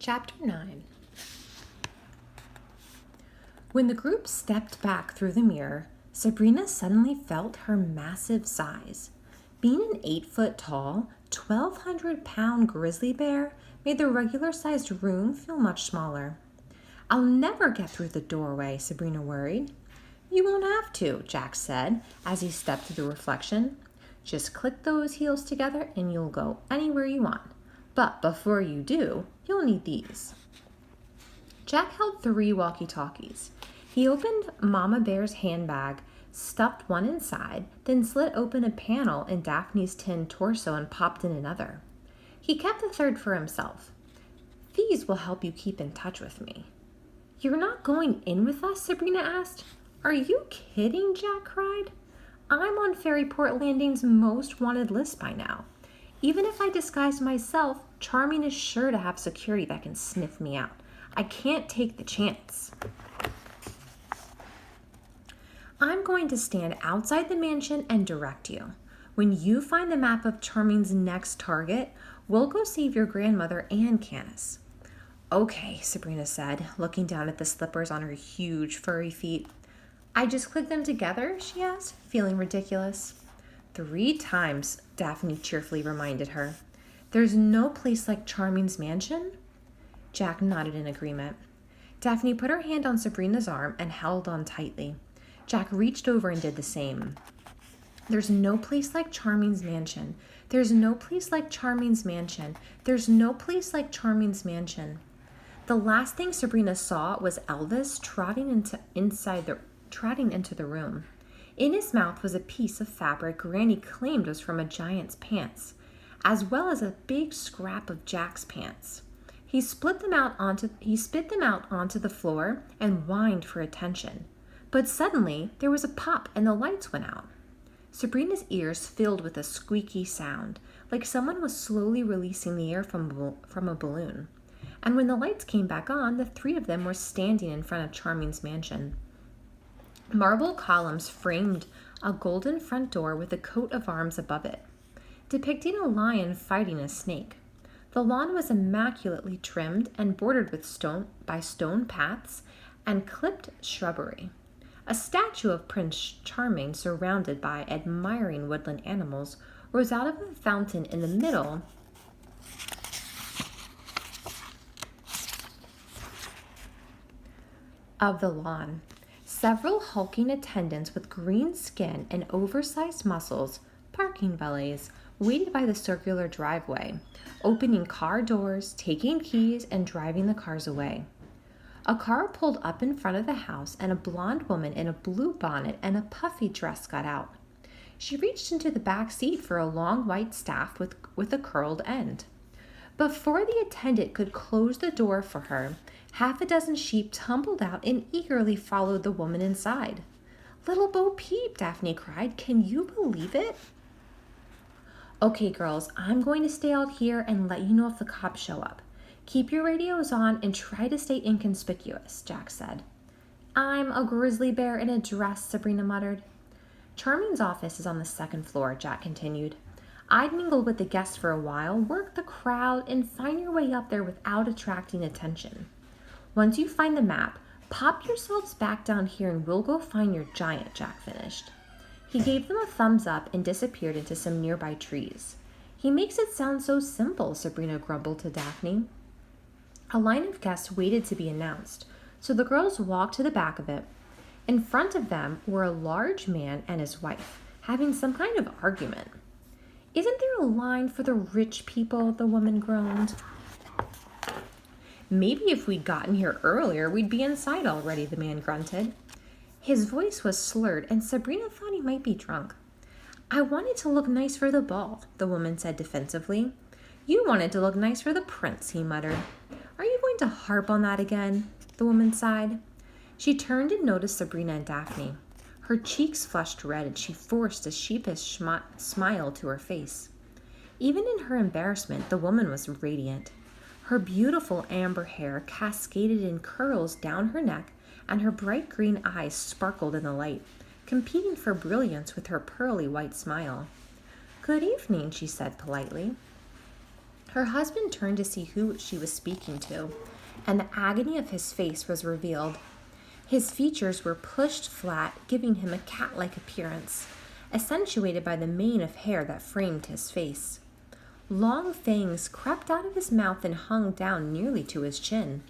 Chapter 9. When the group stepped back through the mirror, Sabrina suddenly felt her massive size. Being an 8-foot tall, 1,200-pound grizzly bear made the regular-sized room feel much smaller. "I'll never get through the doorway," Sabrina worried. "You won't have to," Jack said as he stepped through the reflection. "Just click those heels together and you'll go anywhere you want. But before you do, you'll need these." Jack held 3 walkie-talkies. He opened Mama Bear's handbag, stuffed one inside, then slit open a panel in Daphne's tin torso and popped in another. He kept the third for himself. "These will help you keep in touch with me." "You're not going in with us?" Sabrina asked. "Are you kidding?" Jack cried. "I'm on Ferryport Landing's most wanted list by now. Even if I disguise myself, Charming is sure to have security that can sniff me out. I can't take the chance." "I'm going to stand outside the mansion and direct you. When you find the map of Charming's next target, we'll go save your grandmother and Candace." "Okay," Sabrina said, looking down at the slippers on her huge furry feet. "I just click them together?" she asked, feeling ridiculous. 3 times, Daphne cheerfully reminded her. "There's no place like Charming's mansion?" Jack nodded in agreement. Daphne put her hand on Sabrina's arm and held on tightly. Jack reached over and did the same. "There's no place like Charming's mansion. There's no place like Charming's mansion. There's no place like Charming's mansion." The last thing Sabrina saw was Elvis trotting into the room. In his mouth was a piece of fabric Granny claimed was from a giant's pants, as well as a big scrap of Jack's pants. He spit them out onto the floor and whined for attention. But suddenly, there was a pop and the lights went out. Sabrina's ears filled with a squeaky sound, like someone was slowly releasing the air from a balloon. And when the lights came back on, the 3 of them were standing in front of Charming's mansion. Marble columns framed a golden front door with a coat of arms above it, depicting a lion fighting a snake. The lawn was immaculately trimmed and bordered with stone paths and clipped shrubbery. A statue of Prince Charming, surrounded by admiring woodland animals, rose out of a fountain in the middle of the lawn. Several hulking attendants with green skin and oversized muscles, parking valets, waited by the circular driveway, opening car doors, taking keys, and driving the cars away. A car pulled up in front of the house, and a blonde woman in a blue bonnet and a puffy dress got out. She reached into the back seat for a long white staff with a curled end. Before the attendant could close the door for her, half a dozen sheep tumbled out and eagerly followed the woman inside. "Little Bo Peep," Daphne cried. "Can you believe it?" "Okay, girls, I'm going to stay out here and let you know if the cops show up. Keep your radios on and try to stay inconspicuous," Jack said. "I'm a grizzly bear in a dress," Sabrina muttered. "Charming's office is on the 2nd floor," Jack continued. "I'd mingle with the guests for a while, work the crowd, and find your way up there without attracting attention. Once you find the map, pop yourselves back down here and we'll go find your giant," Jack finished. He gave them a thumbs up and disappeared into some nearby trees. "He makes it sound so simple," Sabrina grumbled to Daphne. A line of guests waited to be announced, so the girls walked to the back of it. In front of them were a large man and his wife, having some kind of argument. "Isn't there a line for the rich people?" the woman groaned. "Maybe if we'd gotten here earlier, we'd be inside already," the man grunted. His voice was slurred, and Sabrina thought he might be drunk. "I wanted to look nice for the ball," the woman said defensively. "You wanted to look nice for the prince," he muttered. "Are you going to harp on that again?" the woman sighed. She turned and noticed Sabrina and Daphne. Her cheeks flushed red, and she forced a sheepish smile to her face. Even in her embarrassment, the woman was radiant. Her beautiful amber hair cascaded in curls down her neck, and her bright green eyes sparkled in the light, competing for brilliance with her pearly white smile. "Good evening," she said politely. Her husband turned to see who she was speaking to, and the agony of his face was revealed. His features were pushed flat, giving him a cat-like appearance, accentuated by the mane of hair that framed his face. Long fangs crept out of his mouth and hung down nearly to his chin.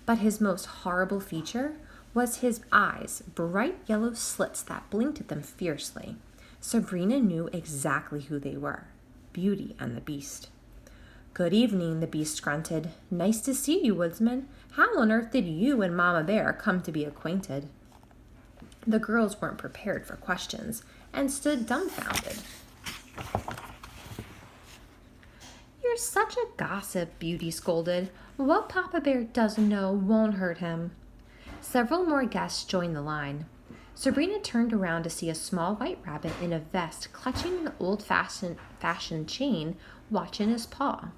But his most horrible feature was his eyes, bright yellow slits that blinked at them fiercely. Sabrina knew exactly who they were: Beauty and the Beast. "Good evening," the Beast grunted. "Nice to see you, woodsman. How on earth did you and Mama Bear come to be acquainted?" The girls weren't prepared for questions and stood dumbfounded. "You're such a gossip," Beauty scolded. "What Papa Bear doesn't know won't hurt him." Several more guests joined the line. Sabrina turned around to see a small white rabbit in a vest clutching an old-fashioned chain watch in his paw.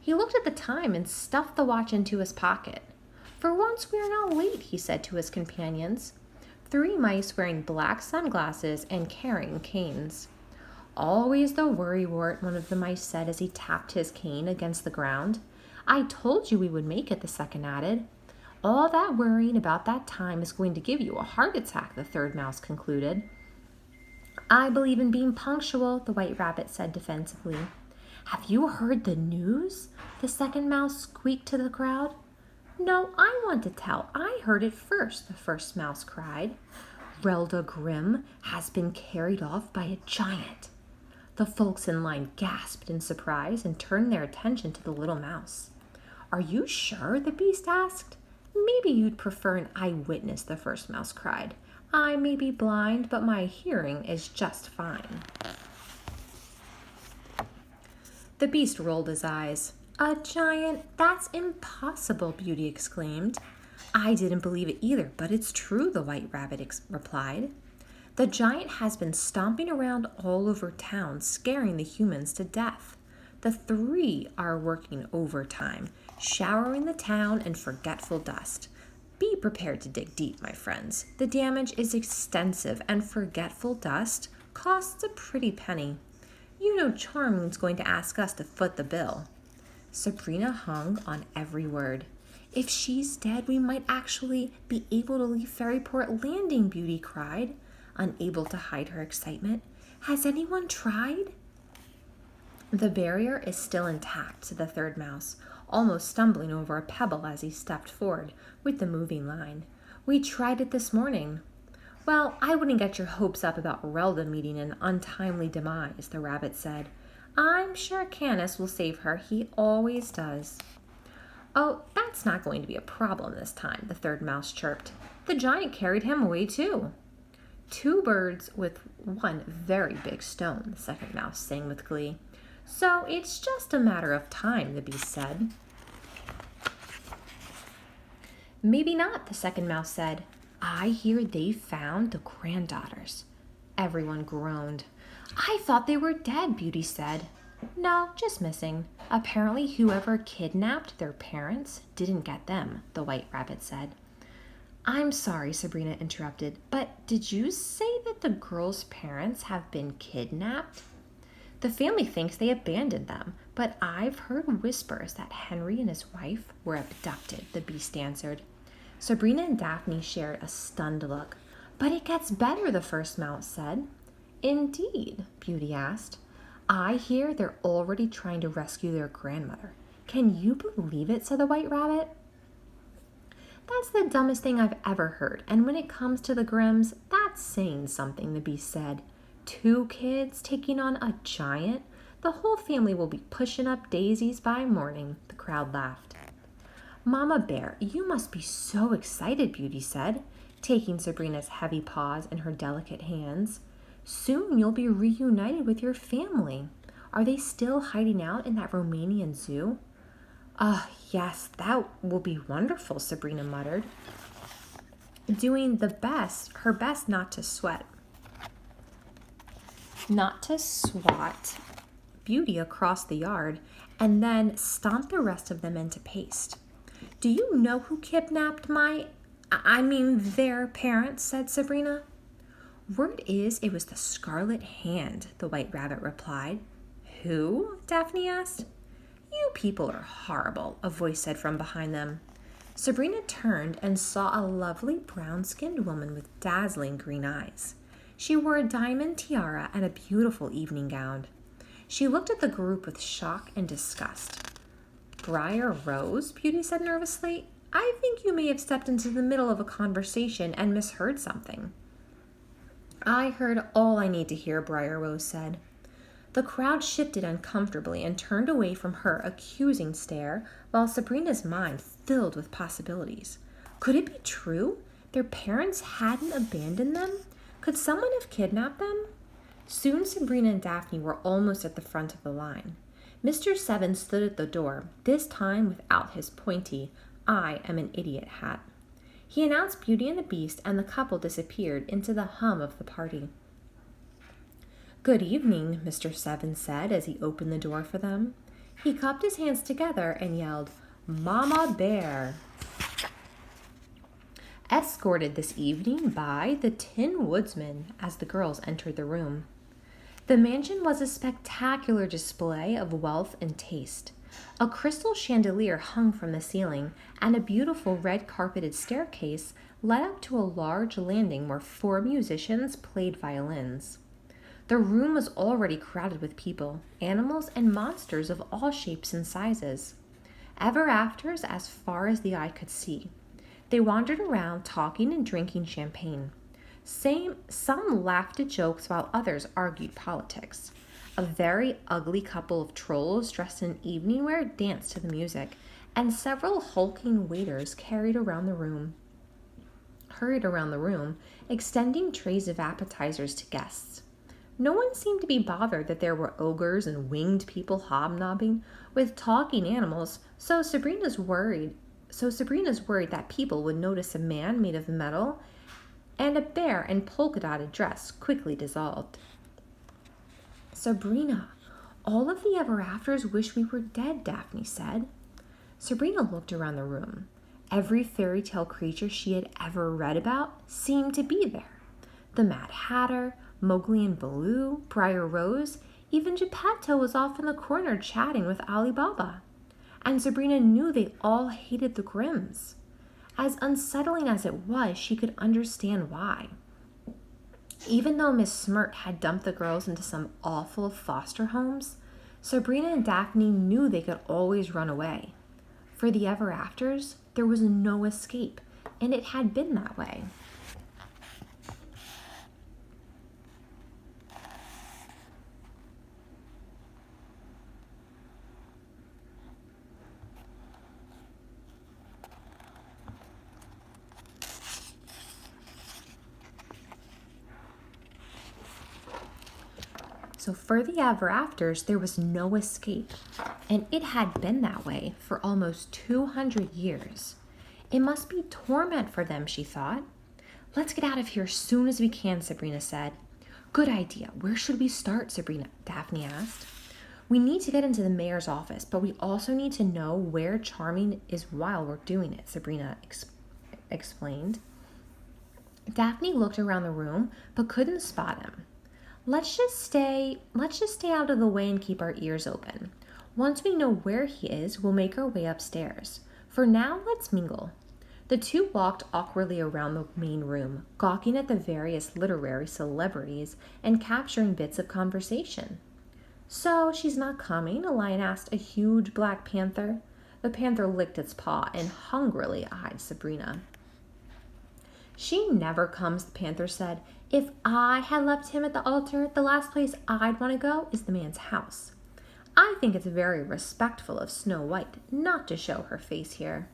He looked at the time and stuffed the watch into his pocket. "For once we are not late," he said to his companions. 3 mice wearing black sunglasses and carrying canes. "Always the worrywart," one of the mice said as he tapped his cane against the ground. "I told you we would make it," the second added. "All that worrying about that time is going to give you a heart attack," the third mouse concluded. "I believe in being punctual," the white rabbit said defensively. "Have you heard the news?" the second mouse squeaked to the crowd. "No, I want to tell. I heard it first," the first mouse cried. "Relda Grimm has been carried off by a giant." The folks in line gasped in surprise and turned their attention to the little mouse. "Are you sure?" the Beast asked. "Maybe you'd prefer an eyewitness," the first mouse cried. "I may be blind, but my hearing is just fine." The Beast rolled his eyes. "A giant? That's impossible," Beauty exclaimed. "I didn't believe it either, but it's true," the white rabbit replied. "The giant has been stomping around all over town, scaring the humans to death. The 3 are working overtime, showering the town in forgetful dust. Be prepared to dig deep, my friends. The damage is extensive, and forgetful dust costs a pretty penny. You know Charming's going to ask us to foot the bill." Sabrina hung on every word. "If she's dead, we might actually be able to leave Fairyport Landing," Beauty cried, unable to hide her excitement. "Has anyone tried?" "The barrier is still intact," said the third mouse, almost stumbling over a pebble as he stepped forward with the moving line. "We tried it this morning." "Well, I wouldn't get your hopes up about Relda meeting an untimely demise," the rabbit said. "I'm sure Canis will save her. He always does." "Oh, that's not going to be a problem this time," the third mouse chirped. "The giant carried him away too." "2 birds with 1 very big stone," the second mouse sang with glee. "So it's just a matter of time," the Beast said. "Maybe not," the second mouse said. "I hear they found the granddaughters." Everyone groaned. "I thought they were dead," Beauty said. "No, just missing. Apparently whoever kidnapped their parents didn't get them," the white rabbit said. "I'm sorry," Sabrina interrupted, "but did you say that the girls' parents have been kidnapped?" "The family thinks they abandoned them, but I've heard whispers that Henry and his wife were abducted," the Beast answered. Sabrina and Daphne shared a stunned look. "But it gets better," the first mouse said. "Indeed?" Beauty asked. "I hear they're already trying to rescue their grandmother. Can you believe it?" said the white rabbit. "That's the dumbest thing I've ever heard, and when it comes to the Grimms, that's saying something," the Beast said. 2 kids taking on a giant? The whole family will be pushing up daisies by morning," the crowd laughed. "Mama Bear, you must be so excited," Beauty said, taking Sabrina's heavy paws in her delicate hands. "Soon you'll be reunited with your family. Are they still hiding out in that Romanian zoo?" Yes, that will be wonderful," Sabrina muttered, doing her best not to swat Beauty across the yard and then stomp the rest of them into paste. "Do you know who kidnapped their parents?" said Sabrina. "Word is it was the Scarlet Hand," the white rabbit replied. "Who?" Daphne asked. "You people are horrible," a voice said from behind them. Sabrina turned and saw a lovely brown-skinned woman with dazzling green eyes. She wore a diamond tiara and a beautiful evening gown. She looked at the group with shock and disgust. "Briar Rose," Beauty said nervously. "I think you may have stepped into the middle of a conversation and misheard something." "I heard all I need to hear," Briar Rose said. The crowd shifted uncomfortably and turned away from her accusing stare, while Sabrina's mind filled with possibilities. Could it be true? Their parents hadn't abandoned them? Could someone have kidnapped them? Soon Sabrina and Daphne were almost at the front of the line. Mr. Seven stood at the door, this time without his pointy "I am an idiot" hat. He announced Beauty and the Beast, and the couple disappeared into the hum of the party. "Good evening," Mr. Seven said as he opened the door for them. He cupped his hands together and yelled, "Mama Bear!" Escorted this evening by the Tin Woodsman as the girls entered the room. The mansion was a spectacular display of wealth and taste. A crystal chandelier hung from the ceiling, and a beautiful red-carpeted staircase led up to a large landing where 4 musicians played violins. The room was already crowded with people, animals, and monsters of all shapes and sizes. Ever-afters as far as the eye could see. They wandered around talking and drinking champagne. Some laughed at jokes while others argued politics. A very ugly couple of trolls dressed in evening wear danced to the music, and several hulking waiters hurried around the room, extending trays of appetizers to guests. No one seemed to be bothered that there were ogres and winged people hobnobbing with talking animals, so Sabrina's worried that people would notice a man made of metal and a bear in polka-dotted dress quickly dissolved. "Sabrina, all of the ever-afters wish we were dead," Daphne said. Sabrina looked around the room. Every fairy tale creature she had ever read about seemed to be there. The Mad Hatter, Mowgli and Baloo, Briar Rose, even Geppetto was off in the corner chatting with Ali Baba. And Sabrina knew they all hated the Grimms. As unsettling as it was, she could understand why. Even though Miss Smirt had dumped the girls into some awful foster homes, Sabrina and Daphne knew they could always run away. For the ever-afters, there was no escape, and it had been that way. So for the ever-afters, there was no escape, and it had been that way for almost 200 years. It must be torment for them, she thought. "Let's get out of here as soon as we can," Sabrina said. "Good idea. Where should we start?" Daphne asked. "We need to get into the mayor's office, but we also need to know where Charming is while we're doing it," Sabrina explained. Daphne looked around the room, but couldn't spot him. Let's just stay out of the way and keep our ears open. Once we know where he is, we'll make our way upstairs. For now, let's mingle." The two walked awkwardly around the main room, gawking at the various literary celebrities and capturing bits of conversation. "So, she's not coming?" a lion asked a huge black panther. The panther licked its paw and hungrily eyed Sabrina. "She never comes," the panther said. "If I had left him at the altar, the last place I'd want to go is the man's house. I think it's very respectful of Snow White not to show her face here."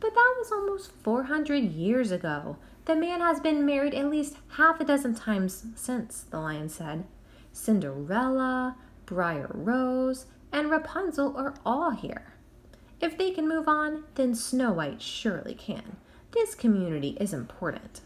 "But that was almost 400 years ago. The man has been married at least half a dozen times since," the lion said. "Cinderella, Briar Rose, and Rapunzel are all here. If they can move on, then Snow White surely can. This community is important."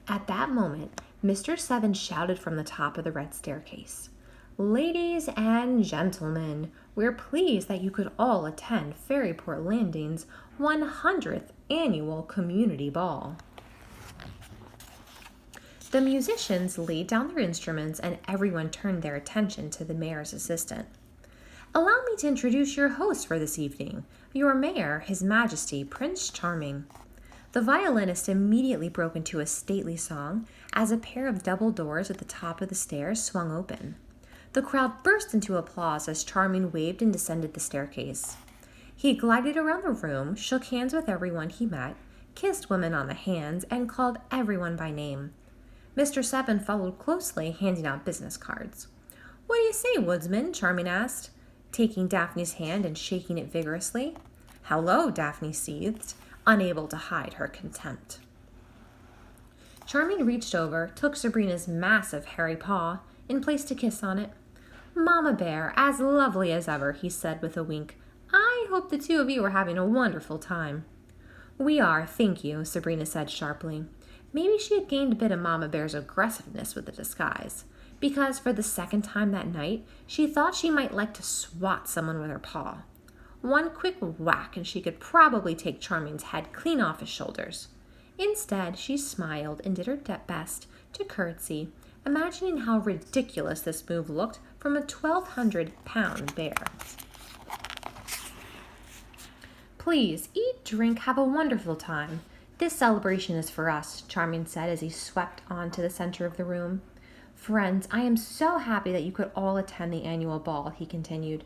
At that moment, Mr. Seven shouted from the top of the red staircase, "Ladies and gentlemen, we're pleased that you could all attend Fairyport Landing's 100th annual community ball." The musicians laid down their instruments and everyone turned their attention to the mayor's assistant. Allow me to introduce your host for this evening, your mayor, His Majesty, Prince Charming." The violinist immediately broke into a stately song as a pair of double doors at the top of the stairs swung open. The crowd burst into applause as Charming waved and descended the staircase. He glided around the room, shook hands with everyone he met, kissed women on the hands, and called everyone by name. Mr. Seven followed closely, handing out business cards. "What do you say, woodsman?" Charming asked, taking Daphne's hand and shaking it vigorously. "Hello," Daphne seethed, unable to hide her contempt. Charming reached over, took Sabrina's massive hairy paw, and placed a kiss on it. "Mama Bear, as lovely as ever," he said with a wink. "I hope the two of you are having a wonderful time." "We are, thank you," Sabrina said sharply. Maybe she had gained a bit of Mama Bear's aggressiveness with the disguise, because for the second time that night, she thought she might like to swat someone with her paw. One quick whack and she could probably take Charming's head clean off his shoulders. Instead, she smiled and did her best to curtsy, imagining how ridiculous this move looked from a 1,200-pound bear. "Please, eat, drink, have a wonderful time. This celebration is for us," Charming said as he swept on to the center of the room. "Friends, I am so happy that you could all attend the annual ball," he continued.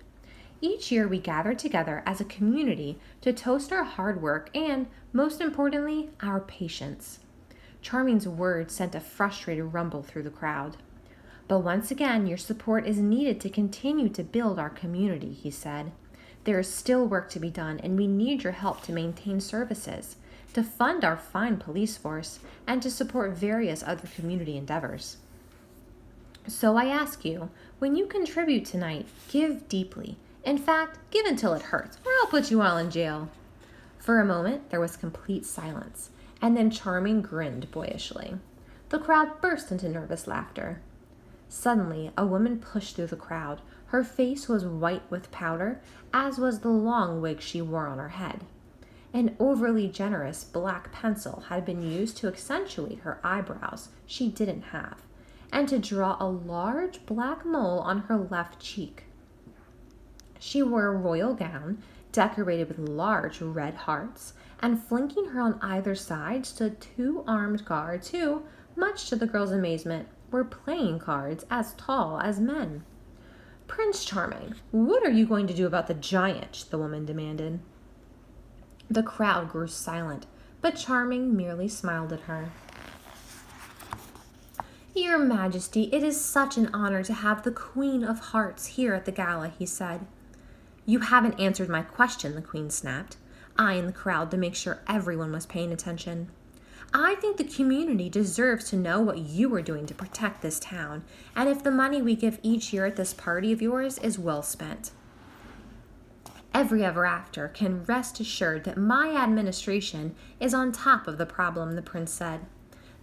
"Each year we gather together as a community to toast our hard work and, most importantly, our patience." Charming's words sent a frustrated rumble through the crowd. "But once again, your support is needed to continue to build our community," he said. "There is still work to be done, and we need your help to maintain services, to fund our fine police force, and to support various other community endeavors. So I ask you, when you contribute tonight, give deeply. In fact, give until it hurts, or I'll put you all in jail." For a moment, there was complete silence, and then Charming grinned boyishly. The crowd burst into nervous laughter. Suddenly, a woman pushed through the crowd. Her face was white with powder, as was the long wig she wore on her head. An overly generous black pencil had been used to accentuate her eyebrows she didn't have, and to draw a large black mole on her left cheek. She wore a royal gown decorated with large red hearts, and flanking her on either side stood 2 armed guards who, much to the girl's amazement, were playing cards as tall as men. "Prince Charming, what are you going to do about the giant?" the woman demanded. The crowd grew silent, but Charming merely smiled at her. "Your Majesty, it is such an honor to have the Queen of Hearts here at the gala," he said. "You haven't answered my question," the Queen snapped, eyeing the crowd to make sure everyone was paying attention. "I think the community deserves to know what you are doing to protect this town, and if the money we give each year at this party of yours is well spent. Every ever after can rest assured that my administration is on top of the problem," the prince said.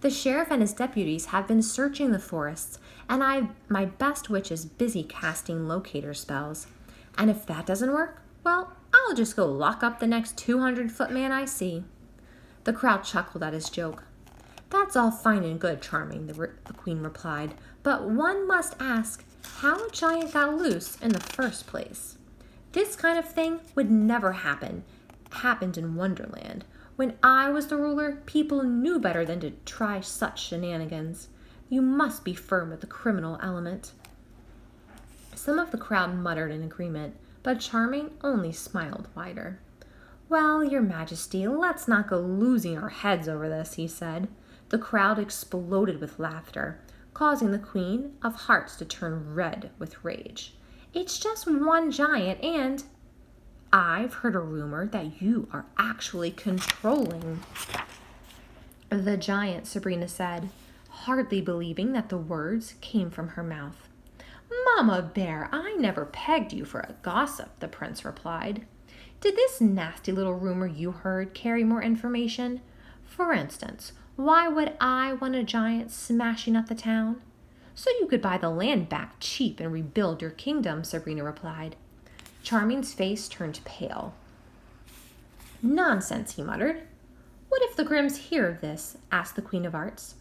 "The sheriff and his deputies have been searching the forests, and my best witch is busy casting locator spells. And if that doesn't work, well, I'll just go lock up the next 200-foot man I see." The crowd chuckled at his joke. "That's all fine and good, Charming," the Queen replied, "but one must ask how a giant got loose in the first place. This kind of thing would never happened in Wonderland. When I was the ruler, people knew better than to try such shenanigans. You must be firm with the criminal element." Some of the crowd muttered in agreement, but Charming only smiled wider. "Well, Your Majesty, let's not go losing our heads over this," he said. The crowd exploded with laughter, causing the Queen of Hearts to turn red with rage. "It's just one giant, and I've heard a rumor that you are actually controlling the giant," Sabrina said, hardly believing that the words came from her mouth. "Mama Bear, I never pegged you for a gossip," the prince replied. "Did this nasty little rumor you heard carry more information? For instance, why would I want a giant smashing up the town?" "So you could buy the land back cheap and rebuild your kingdom," Sabrina replied. Charming's face turned pale. "Nonsense," he muttered. "What if the Grimms hear of this?" asked the Queen of Hearts.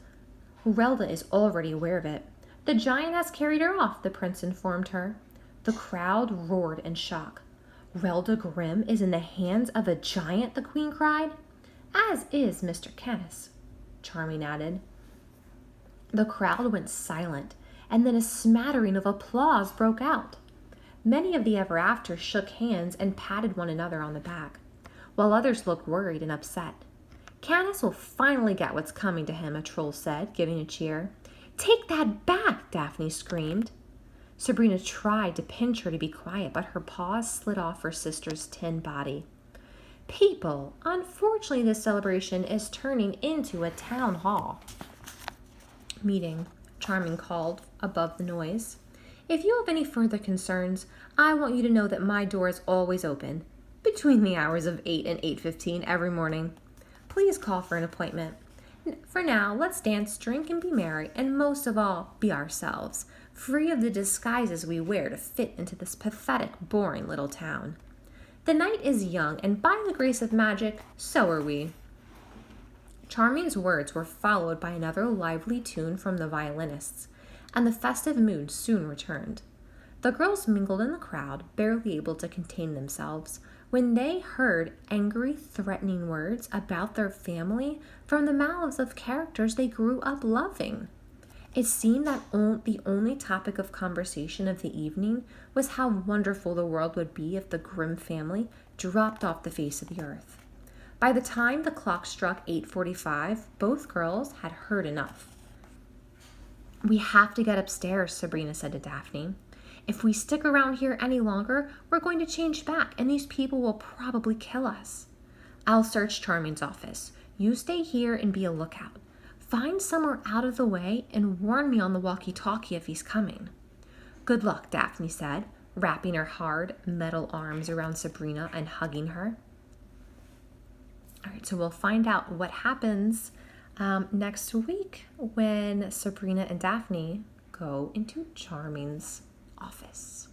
"Relda is already aware of it. The giant has carried her off," the prince informed her. The crowd roared in shock. Relda Grimm is in the hands of a giant, the queen cried. As is Mr. Canis, Charming added. The crowd went silent, and then a smattering of applause broke out. Many of the ever-afters shook hands and patted one another on the back, while others looked worried and upset. Canis will finally get what's coming to him, a troll said, giving a cheer. Take that back, Daphne screamed. Sabrina tried to pinch her to be quiet, but her paws slid off her sister's tin body. People, unfortunately this celebration is turning into a town hall meeting, Charming called above the noise. If you have any further concerns, I want you to know that my door is always open, between the hours of 8 and 8:15 every morning. Please call for an appointment. For now, let's dance, drink, and be merry, and most of all, be ourselves, free of the disguises we wear to fit into this pathetic, boring little town. The night is young, and by the grace of magic, so are we. Charming's words were followed by another lively tune from the violinists, and the festive mood soon returned. The girls mingled in the crowd, barely able to contain themselves, when they heard angry, threatening words about their family from the mouths of characters they grew up loving. It seemed that the only topic of conversation of the evening was how wonderful the world would be if the Grimm family dropped off the face of the earth. By the time the clock struck 8:45, both girls had heard enough. We have to get upstairs, Sabrina said to Daphne. If we stick around here any longer, we're going to change back, and these people will probably kill us. I'll search Charming's office. You stay here and be a lookout. Find somewhere out of the way and warn me on the walkie-talkie if he's coming. Good luck, Daphne said, wrapping her hard metal arms around Sabrina and hugging her. All right, so we'll find out what happens next week when Sabrina and Daphne go into Charming's office.